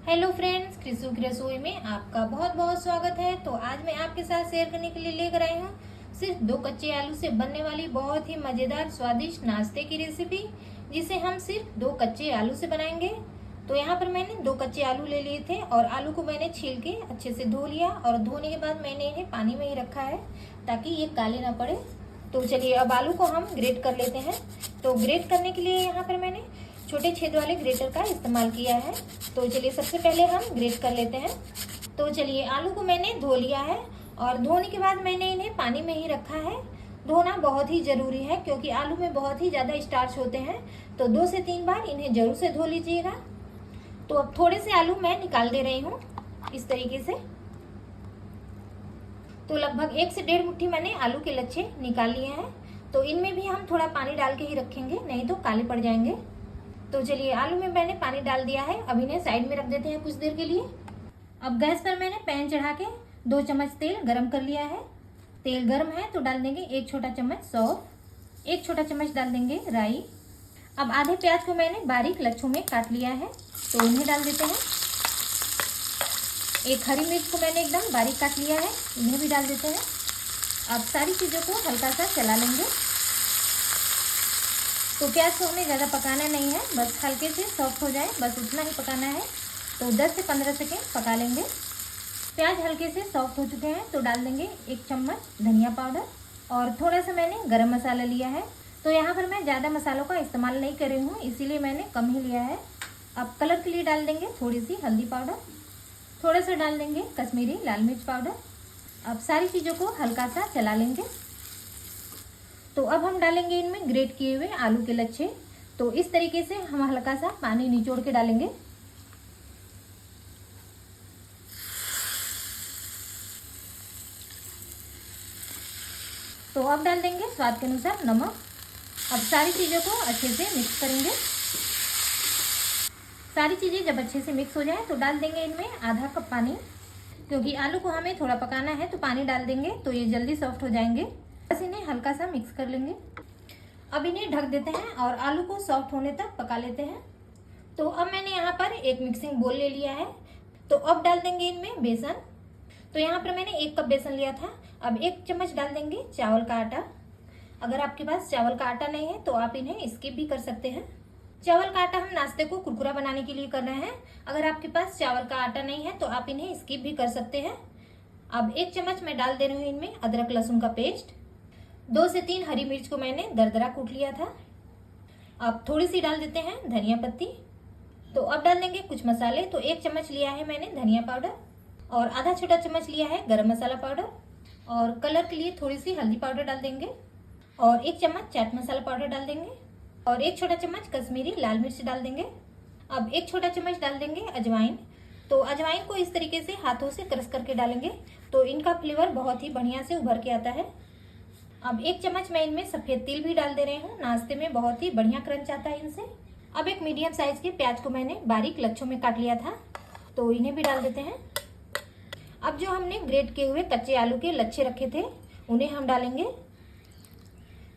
Hello friends, क्रिसू की रसोई में आपका बहुत बहुत स्वागत है। तो आज मैं आपके साथ शेयर करने के लिए लेकर आई हूँ सिर्फ 2 कच्चे आलू से बनने वाली बहुत ही मज़ेदार स्वादिष्ट नाश्ते की रेसिपी, जिसे हम सिर्फ 2 कच्चे आलू से बनाएंगे। तो यहाँ पर मैंने 2 कच्चे आलू ले लिए थे और आलू को मैंने छील के अच्छे से धो लिया और धोने के बाद मैंने इन्हें पानी में ही रखा है ताकि ये काले ना पड़े। तो चलिए अब आलू को हम ग्रेट कर लेते हैं। तो ग्रेट करने के लिए यहाँ पर मैंने छोटे छेद वाले ग्रेटर का इस्तेमाल किया है। तो चलिए सबसे पहले हम ग्रेट कर लेते हैं। तो चलिए आलू को मैंने धो लिया है और धोने के बाद मैंने इन्हें पानी में ही रखा है। धोना बहुत ही ज़रूरी है क्योंकि आलू में बहुत ही ज़्यादा स्टार्च होते हैं, तो 2 से 3 बार इन्हें जरूर से धो लीजिएगा। तो अब थोड़े से आलू मैं निकाल दे रही हूँ इस तरीके से। तो लगभग 1 से 1.5 मुट्ठी मैंने आलू के लच्छे निकाल लिए हैं। तो इनमें भी हम थोड़ा पानी डाल के ही रखेंगे, नहीं तो काले पड़ जाएंगे। तो चलिए आलू में मैंने पानी डाल दिया है, अब इन्हें साइड में रख देते हैं कुछ देर के लिए। अब गैस पर मैंने पैन चढ़ा के 2 चम्मच तेल गरम कर लिया है। तेल गरम है तो डाल देंगे 1 छोटा चम्मच सौंफ, 1 छोटा चम्मच डाल देंगे राई। अब आधे प्याज को मैंने बारीक लच्छों में काट लिया है, तो इन्हें डाल देते हैं। 1 हरी मिर्च को मैंने एकदम बारीक काट लिया है, इन्हें भी डाल देते हैं। अब सारी चीज़ों को हल्का सा चला लेंगे। तो प्याज को हमें ज़्यादा पकाना नहीं है, बस हल्के से सॉफ्ट हो जाए, बस उतना ही पकाना है। तो 10 से 15 सेकेंड पका लेंगे। प्याज हल्के से सॉफ्ट हो चुके हैं तो डाल देंगे 1 चम्मच धनिया पाउडर और थोड़ा सा मैंने गरम मसाला लिया है। तो यहाँ पर मैं ज़्यादा मसालों का इस्तेमाल नहीं कर रही हूँ, इसीलिए मैंने कम ही लिया है। अब कलर के लिए डाल देंगे थोड़ी सी हल्दी पाउडर, थोड़ा सा डाल देंगे कश्मीरी लाल मिर्च पाउडर। अब सारी चीज़ों को हल्का सा चला लेंगे। तो अब हम डालेंगे इनमें ग्रेट किए हुए आलू के लच्छे। तो इस तरीके से हम हल्का सा पानी निचोड़ के डालेंगे। तो अब डाल देंगे स्वाद के अनुसार नमक। अब सारी चीज़ों को अच्छे से मिक्स करेंगे। सारी चीज़ें जब अच्छे से मिक्स हो जाए तो डाल देंगे इनमें आधा कप पानी, क्योंकि आलू को हमें थोड़ा पकाना है तो पानी डाल देंगे तो ये जल्दी सॉफ्ट हो जाएंगे। बस इन्हें हल्का सा मिक्स कर लेंगे। अब इन्हें ढक देते हैं और आलू को सॉफ्ट होने तक पका लेते हैं। तो अब मैंने यहाँ पर एक मिक्सिंग बोल ले लिया है। तो अब डाल देंगे इनमें बेसन। तो यहाँ पर मैंने 1 कप बेसन लिया था। अब 1 चम्मच डाल देंगे चावल का आटा। अगर आपके पास चावल का आटा नहीं है तो आप इन्हें स्किप भी कर सकते हैं। चावल का आटा हम नाश्ते को कुरकुरा बनाने के लिए कर रहे हैं। अगर आपके पास चावल का आटा नहीं है तो आप इन्हें स्किप भी कर सकते हैं। अब 1 चम्मच मैं डाल दे रही हूँ इनमें अदरक लहसुन का पेस्ट। 2 से 3 हरी मिर्च को मैंने दरदरा कूट लिया था। अब थोड़ी सी डाल देते हैं धनिया पत्ती। तो अब डाल देंगे कुछ मसाले। तो 1 चम्मच लिया है मैंने धनिया पाउडर और आधा छोटा चम्मच लिया है गरम मसाला पाउडर और कलर के लिए थोड़ी सी हल्दी पाउडर डाल देंगे और 1 चम्मच चाट मसाला पाउडर डाल देंगे और 1 छोटा चम्मच कश्मीरी लाल मिर्च डाल देंगे। अब 1 छोटा चम्मच डाल देंगे अजवाइन। तो अजवाइन को इस तरीके से हाथों से क्रश करके डालेंगे तो इनका फ्लेवर बहुत ही बढ़िया से उभर के आता है। अब 1 चम्मच मैं इनमें सफ़ेद तिल भी डाल दे रही हूँ, नाश्ते में बहुत ही बढ़िया क्रंच आता है इनसे। अब एक मीडियम साइज के प्याज को मैंने बारीक लच्छों में काट लिया था, तो इन्हें भी डाल देते हैं। अब जो हमने ग्रेट किए हुए कच्चे आलू के लच्छे रखे थे उन्हें हम डालेंगे।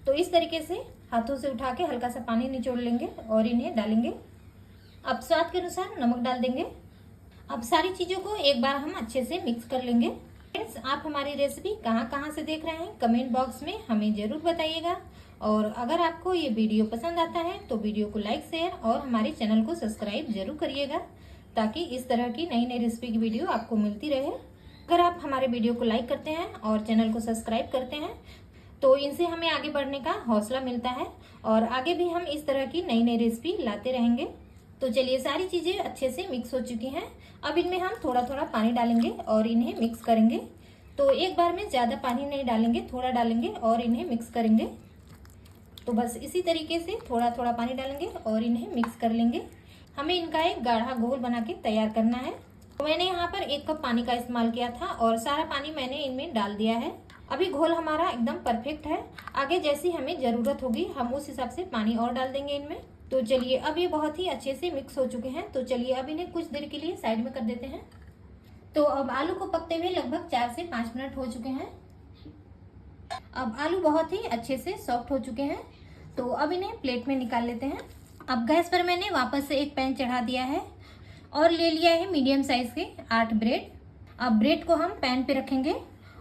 तो इस तरीके से हाथों से उठा के हल्का सा पानी निचोड़ लेंगे और इन्हें डालेंगे। अब स्वाद के अनुसार नमक डाल देंगे। अब सारी चीज़ों को एक बार हम अच्छे से मिक्स कर लेंगे। फ्रेंड्स, आप हमारी रेसिपी कहाँ से देख रहे हैं कमेंट बॉक्स में हमें ज़रूर बताइएगा। और अगर आपको ये वीडियो पसंद आता है तो वीडियो को लाइक शेयर और हमारे चैनल को सब्सक्राइब जरूर करिएगा, ताकि इस तरह की नई नई रेसिपी की वीडियो आपको मिलती रहे। अगर आप हमारे वीडियो को लाइक करते हैं और चैनल को सब्सक्राइब करते हैं तो इनसे हमें आगे बढ़ने का हौसला मिलता है और आगे भी हम इस तरह की नई नई रेसिपी लाते रहेंगे। तो चलिए सारी चीज़ें अच्छे से मिक्स हो चुकी हैं। अब इनमें हम थोड़ा थोड़ा पानी डालेंगे और इन्हें मिक्स करेंगे। तो एक बार में ज़्यादा पानी नहीं डालेंगे, थोड़ा डालेंगे और इन्हें मिक्स करेंगे। तो बस इसी तरीके से थोड़ा थोड़ा पानी डालेंगे और इन्हें मिक्स कर लेंगे। हमें इनका एक गाढ़ा घोल बना के तैयार करना है। तो मैंने यहाँ पर 1 कप पानी का इस्तेमाल किया था और सारा पानी मैंने इनमें डाल दिया है। अभी घोल हमारा एकदम परफेक्ट है। आगे जैसी हमें ज़रूरत होगी हम उस हिसाब से पानी और डाल देंगे इनमें। तो चलिए अब ये बहुत ही अच्छे से मिक्स हो चुके हैं। तो चलिए अब इन्हें कुछ देर के लिए साइड में कर देते हैं। तो अब आलू को पकते हुए लगभग 4 से 5 मिनट हो चुके हैं। अब आलू बहुत ही अच्छे से सॉफ्ट हो चुके हैं। तो अब इन्हें प्लेट में निकाल लेते हैं। अब गैस पर मैंने वापस से एक पैन चढ़ा दिया है और ले लिया है मीडियम साइज के 8 ब्रेड। अब ब्रेड को हम पैन पे रखेंगे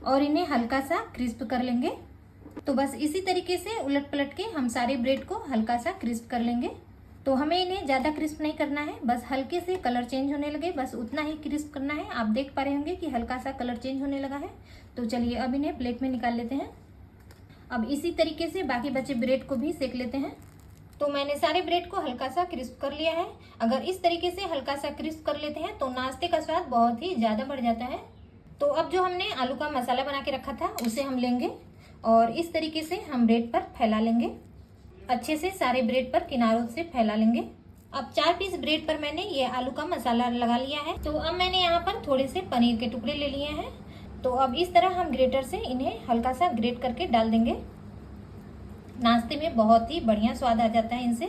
और इन्हें हल्का सा क्रिस्प कर लेंगे। तो बस इसी तरीके से उलट पलट के हम सारे ब्रेड को हल्का सा क्रिस्प कर लेंगे। तो हमें इन्हें ज़्यादा क्रिस्प नहीं करना है, बस हल्के से कलर चेंज होने लगे बस उतना ही क्रिस्प करना है। आप देख पा रहे होंगे कि हल्का सा कलर चेंज होने लगा है। तो चलिए अब इन्हें प्लेट में निकाल लेते हैं। अब इसी तरीके से बाकी बचे ब्रेड को भी सेक लेते हैं। तो मैंने सारे ब्रेड को हल्का सा क्रिस्प कर लिया है। अगर इस तरीके से हल्का सा क्रिस्प कर लेते हैं तो नाश्ते का स्वाद बहुत ही ज़्यादा बढ़ जाता है। तो अब जो हमने आलू का मसाला बना के रखा था उसे हम लेंगे और इस तरीके से हम ब्रेड पर फैला लेंगे। अच्छे से सारे ब्रेड पर किनारों से फैला लेंगे। अब 4 पीस ब्रेड पर मैंने ये आलू का मसाला लगा लिया है। तो अब मैंने यहाँ पर थोड़े से पनीर के टुकड़े ले लिए हैं। तो अब इस तरह हम ग्रेटर से इन्हें हल्का सा ग्रेट करके डाल देंगे। नाश्ते में बहुत ही बढ़िया स्वाद आ जाता है इनसे।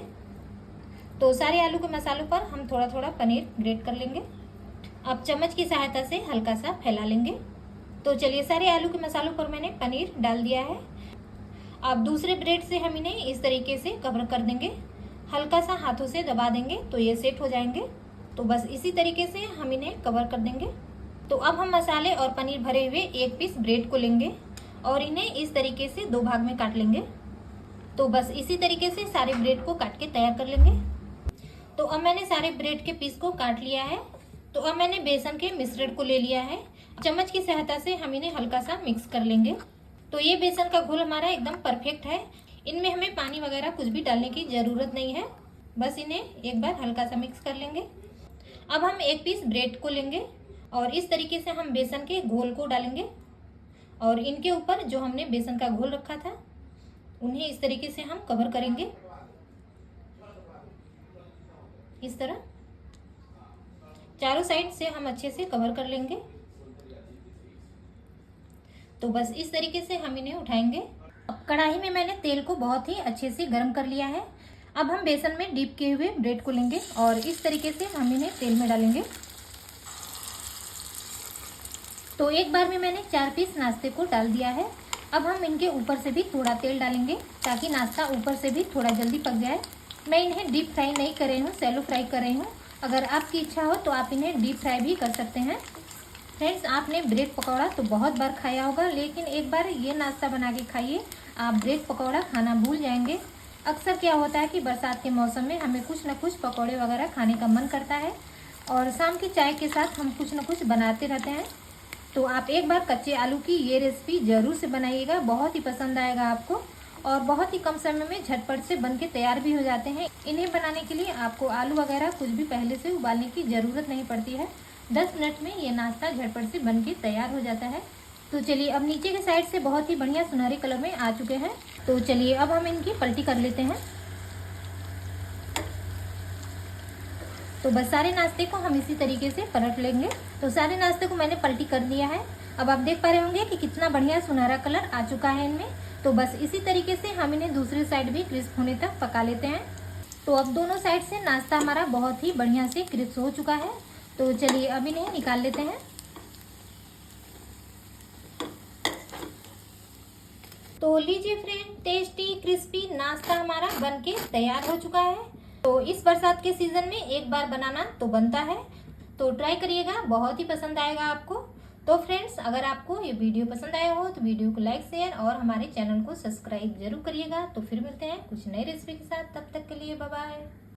तो सारे आलू के मसालों पर हम थोड़ा थोड़ा पनीर ग्रेट कर लेंगे। अब चम्मच की सहायता से हल्का सा फैला लेंगे। तो चलिए सारे आलू के मसालों पर मैंने पनीर डाल दिया है। अब दूसरे ब्रेड से हम इन्हें इस तरीके से कवर कर देंगे। हल्का सा हाथों से दबा देंगे तो ये सेट हो जाएंगे। तो बस इसी तरीके से हम इन्हें कवर कर देंगे। तो अब हम मसाले और पनीर भरे हुए 1 पीस ब्रेड को लेंगे और इन्हें इस तरीके से 2 भाग में काट लेंगे। तो बस इसी तरीके से सारे ब्रेड को काट के तैयार कर लेंगे। तो अब मैंने सारे ब्रेड के पीस को काट लिया है। तो अब मैंने बेसन के मिश्रण को ले लिया है। चम्मच की सहायता से हम इन्हें हल्का सा मिक्स कर लेंगे। तो ये बेसन का घोल हमारा एकदम परफेक्ट है। इनमें हमें पानी वगैरह कुछ भी डालने की ज़रूरत नहीं है। बस इन्हें एक बार हल्का सा मिक्स कर लेंगे। अब हम 1 पीस ब्रेड को लेंगे और इस तरीके से हम बेसन के घोल को डालेंगे और इनके ऊपर जो हमने बेसन का घोल रखा था उन्हें इस तरीके से हम कवर करेंगे। इस तरह चारों साइड से हम अच्छे से कवर कर लेंगे। तो बस इस तरीके से हम इन्हें उठाएंगे। अब कढ़ाई में मैंने तेल को बहुत ही अच्छे से गर्म कर लिया है। अब हम बेसन में डीप किए हुए ब्रेड को लेंगे और इस तरीके से हम इन्हें तेल में डालेंगे। तो एक बार में मैंने 4 पीस नाश्ते को डाल दिया है। अब हम इनके ऊपर से भी थोड़ा तेल डालेंगे ताकि नाश्ता ऊपर से भी थोड़ा जल्दी पक जाए। मैं इन्हें डीप फ्राई नहीं कर रही हूँ, सैलो फ्राई कर रही हूँ। अगर आपकी इच्छा हो तो आप इन्हें डीप फ्राई भी कर सकते हैं। फ्रेंड्स, आपने ब्रेड पकौड़ा तो बहुत बार खाया होगा, लेकिन एक बार ये नाश्ता बना के खाइए, आप ब्रेड पकौड़ा खाना भूल जाएंगे। अक्सर क्या होता है कि बरसात के मौसम में हमें कुछ ना कुछ पकौड़े वगैरह खाने का मन करता है और शाम की चाय के साथ हम कुछ ना कुछ बनाते रहते हैं। तो आप एक बार कच्चे आलू की ये रेसिपी ज़रूर से बनाइएगा, बहुत ही पसंद आएगा आपको और बहुत ही कम समय में झटपट से बन के तैयार भी हो जाते हैं। इन्हें बनाने के लिए आपको आलू वगैरह कुछ भी पहले से उबालने की ज़रूरत नहीं पड़ती है। 10 मिनट में ये नाश्ता झटपट से बन के तैयार हो जाता है। तो चलिए अब नीचे के साइड से बहुत ही बढ़िया सुनहरे कलर में आ चुके हैं। तो चलिए अब हम इनकी पलटी कर लेते हैं। तो बस सारे नाश्ते को हम इसी तरीके से पलट लेंगे। तो सारे नाश्ते को मैंने पलटी कर दिया है। अब आप देख पा रहे होंगे कि कितना बढ़िया सुनहरा कलर आ चुका है इनमें। तो बस इसी तरीके से हम इन्हें दूसरी साइड भी क्रिस्प होने तक पका लेते हैं। तो अब दोनों साइड से नाश्ता हमारा बहुत ही बढ़िया से क्रिस्प हो चुका है। तो चलिए अब इन्हें निकाल लेते हैं। तो लीजिए फ्रेंड, टेस्टी क्रिस्पी नाश्ता हमारा बनके तैयार हो चुका है। तो इस बरसात के सीजन में एक बार बनाना तो बनता है, तो ट्राई करिएगा, बहुत ही पसंद आएगा आपको। तो फ्रेंड्स, अगर आपको ये वीडियो पसंद आया हो तो वीडियो को लाइक शेयर और हमारे चैनल को सब्सक्राइब जरूर करिएगा। तो फिर मिलते हैं कुछ नई रेसिपी के साथ, तब तक के लिए बाय बाय।